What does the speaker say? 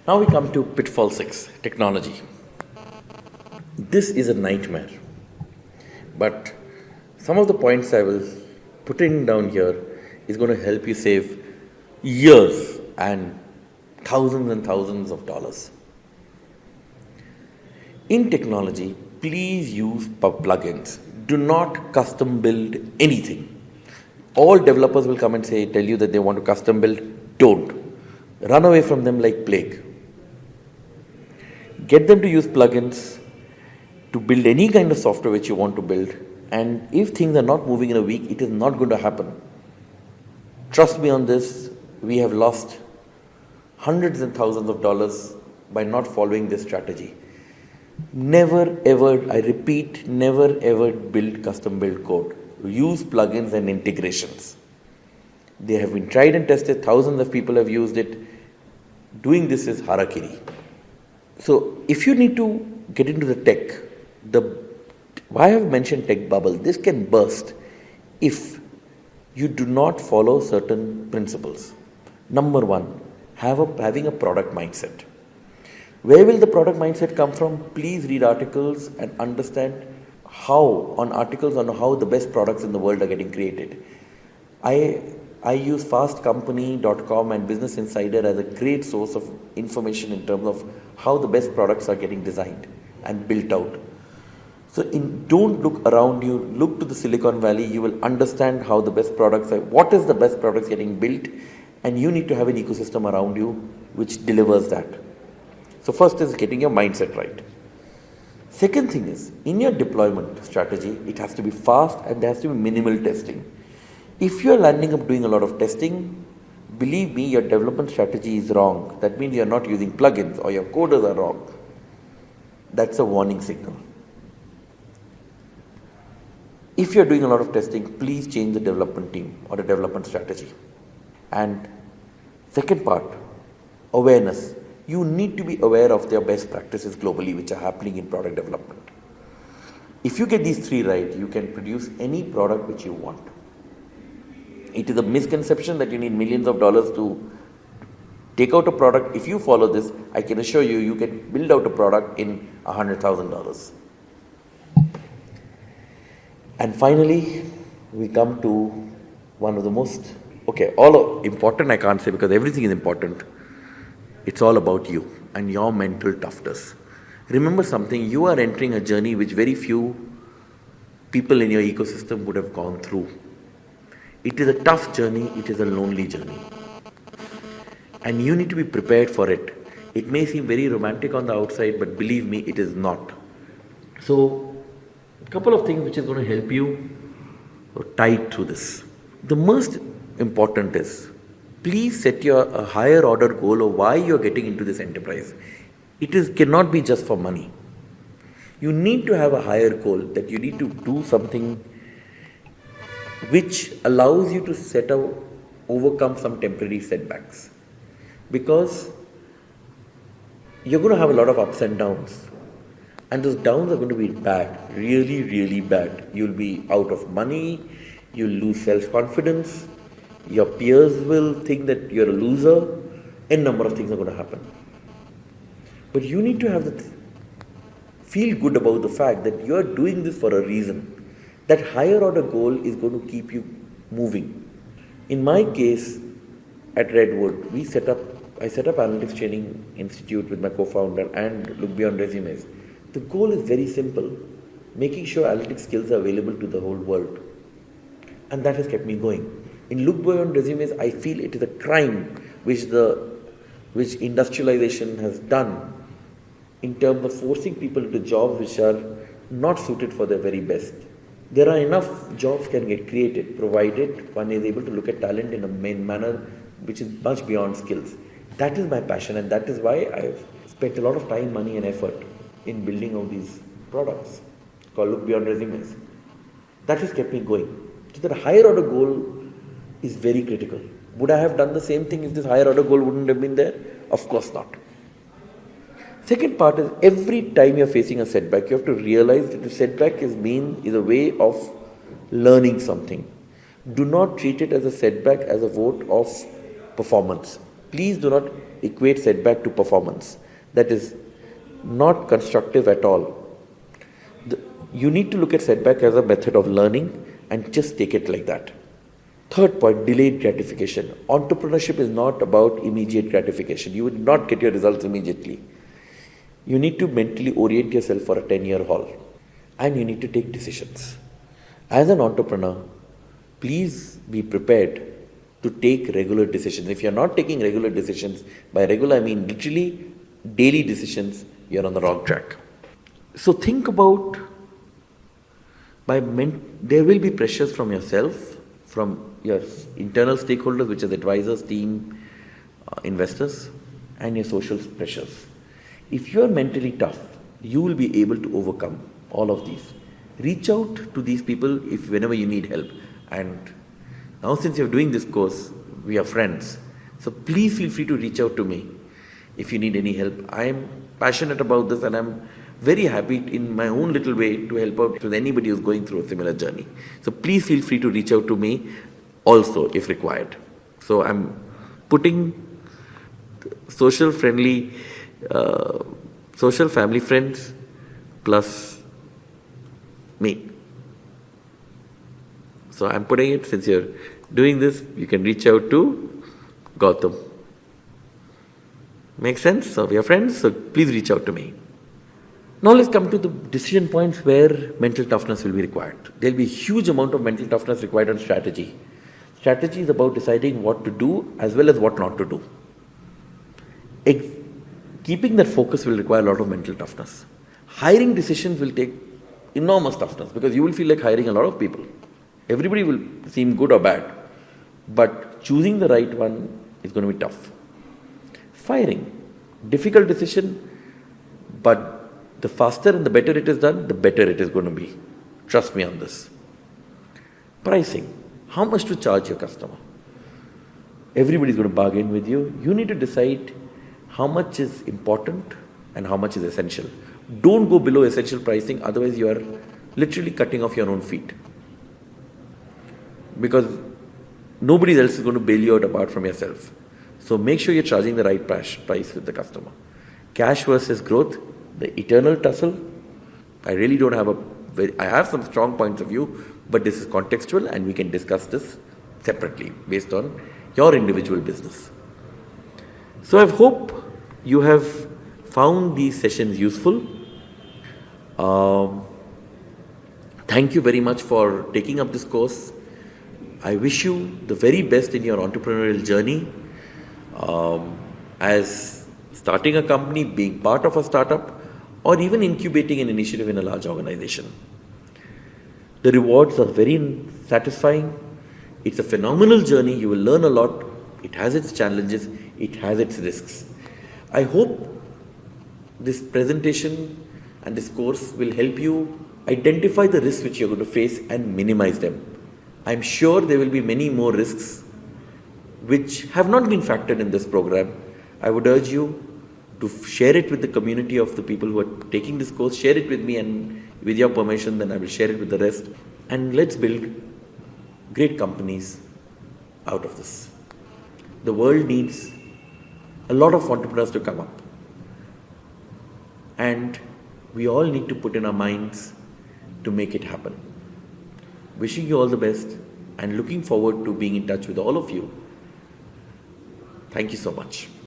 Now we come to pitfall 6, technology. This is a nightmare. But some of the points I will putting down here is going to help you save years and thousands of dollars. In technology, please use plugins. Do not custom build anything. All developers will come and tell you that they want to custom build. Don't. Run away from them like plague. Get them to use plugins to build any kind of software which you want to build. And if things are not moving in a week, it is not going to happen. Trust me on this. We have lost hundreds and thousands of dollars by not following this strategy. Never ever, I repeat, never ever build custom build code. Use plugins and integrations. They have been tried and tested. Thousands of people have used it. Doing this is harakiri. So if you need to get into the tech, why I have mentioned tech bubble, this can burst if you do not follow certain principles. Number one, having a product mindset. Where will the product mindset come from? Please read articles and understand articles on how the best products in the world are getting created. I use fastcompany.com and Business Insider as a great source of information in terms of how the best products are getting designed and built out. So don't look around you, look to the Silicon Valley, you will understand how the best products are, what is the best products getting built, and you need to have an ecosystem around you which delivers that. So first is getting your mindset right. Second thing is, in your deployment strategy, it has to be fast and there has to be minimal testing. If you're landing up doing a lot of testing, believe me, your development strategy is wrong. That means you're not using plugins or your coders are wrong. That's a warning signal. If you're doing a lot of testing, please change the development team or the development strategy. And second part, awareness. You need to be aware of their best practices globally which are happening in product development. If you get these three right, you can produce any product which you want. It is a misconception that you need millions of dollars to take out a product. If you follow this, I can assure you, you can build out a product in $100,000. And finally, we come to one of the most, all important I can't say because everything is important. It's all about you and your mental toughness. Remember something, you are entering a journey which very few people in your ecosystem would have gone through. It is a tough journey, it is a lonely journey. And you need to be prepared for it. It may seem very romantic on the outside, but believe me, it is not. So, a couple of things which is going to help you tide through this. The most important is, please set a higher order goal of why you are getting into this enterprise. It cannot be just for money. You need to have a higher goal that you need to do something which allows you to overcome some temporary setbacks. Because you're going to have a lot of ups and downs. And those downs are going to be bad, really, really bad. You'll be out of money, you'll lose self-confidence, your peers will think that you're a loser, a number of things are going to happen. But you need to feel good about the fact that you're doing this for a reason. That higher order goal is going to keep you moving. In my case, at Redwood, I set up Analytics Training Institute with my co-founder and Look Beyond Resumes. The goal is very simple, making sure analytics skills are available to the whole world. And that has kept me going. In Look Beyond Resumes, I feel it is a crime which industrialization has done in terms of forcing people into jobs which are not suited for their very best. There are enough jobs can get created, provided one is able to look at talent in a manner which is much beyond skills. That is my passion, and that is why I've spent a lot of time, money and effort in building out these products called Look Beyond Resumes. That has kept me going. So that higher order goal is very critical. Would I have done the same thing if this higher order goal wouldn't have been there? Of course not. Second part is, every time you're facing a setback, you have to realize that the setback is a way of learning something. Do not treat it as a setback as a vote of performance. Please do not equate setback to performance. That is not constructive at all. You need to look at setback as a method of learning and just take it like that. Third point, delayed gratification. Entrepreneurship is not about immediate gratification. You will not get your results immediately. You need to mentally orient yourself for a 10-year haul. And you need to take decisions. As an entrepreneur, please be prepared to take regular decisions. If you're not taking regular decisions, by regular I mean literally daily decisions, you're on the wrong track. So think about, there will be pressures from yourself, from your internal stakeholders, which is advisors, team, investors, and your social pressures. If you are mentally tough, you will be able to overcome all of these. Reach out to these people whenever you need help. And now since you're doing this course, we are friends. So please feel free to reach out to me if you need any help. I am passionate about this and I'm very happy in my own little way to help out with anybody who's going through a similar journey. So please feel free to reach out to me also if required. So I'm putting social family friends plus me. So I'm putting it, since you're doing this, you can reach out to Gautam. Make sense? So we are friends, so please reach out to me. Now let's come to the decision points where mental toughness will be required. There will be a huge amount of mental toughness required on strategy. Strategy is about deciding what to do as well as what not to do. Keeping that focus will require a lot of mental toughness. Hiring decisions will take enormous toughness because you will feel like hiring a lot of people. Everybody will seem good or bad, but choosing the right one is going to be tough. Firing, difficult decision, but the faster and the better it is done, the better it is going to be. Trust me on this. Pricing, how much to charge your customer? Everybody is going to bargain with you. You need to decide how much is important and how much is essential. Don't go below essential pricing, otherwise you are literally cutting off your own feet. Because nobody else is going to bail you out apart from yourself. So make sure you're charging the right price with the customer. Cash versus growth, the eternal tussle. I really don't have I have some strong points of view, but this is contextual and we can discuss this separately based on your individual business. So I hope you have found these sessions useful. Thank you very much for taking up this course. I wish you the very best in your entrepreneurial journey. As starting a company, being part of a startup, or even incubating an initiative in a large organization. The rewards are very satisfying. It's a phenomenal journey. You will learn a lot. It has its challenges. It has its risks. I hope this presentation and this course will help you identify the risks which you're going to face and minimize them. I'm sure there will be many more risks which have not been factored in this program. I would urge you to share it with the community of the people who are taking this course. Share it with me, and with your permission, then I will share it with the rest. And let's build great companies out of this. The world needs a lot of entrepreneurs to come up. And we all need to put in our minds to make it happen. Wishing you all the best and looking forward to being in touch with all of you. Thank you so much.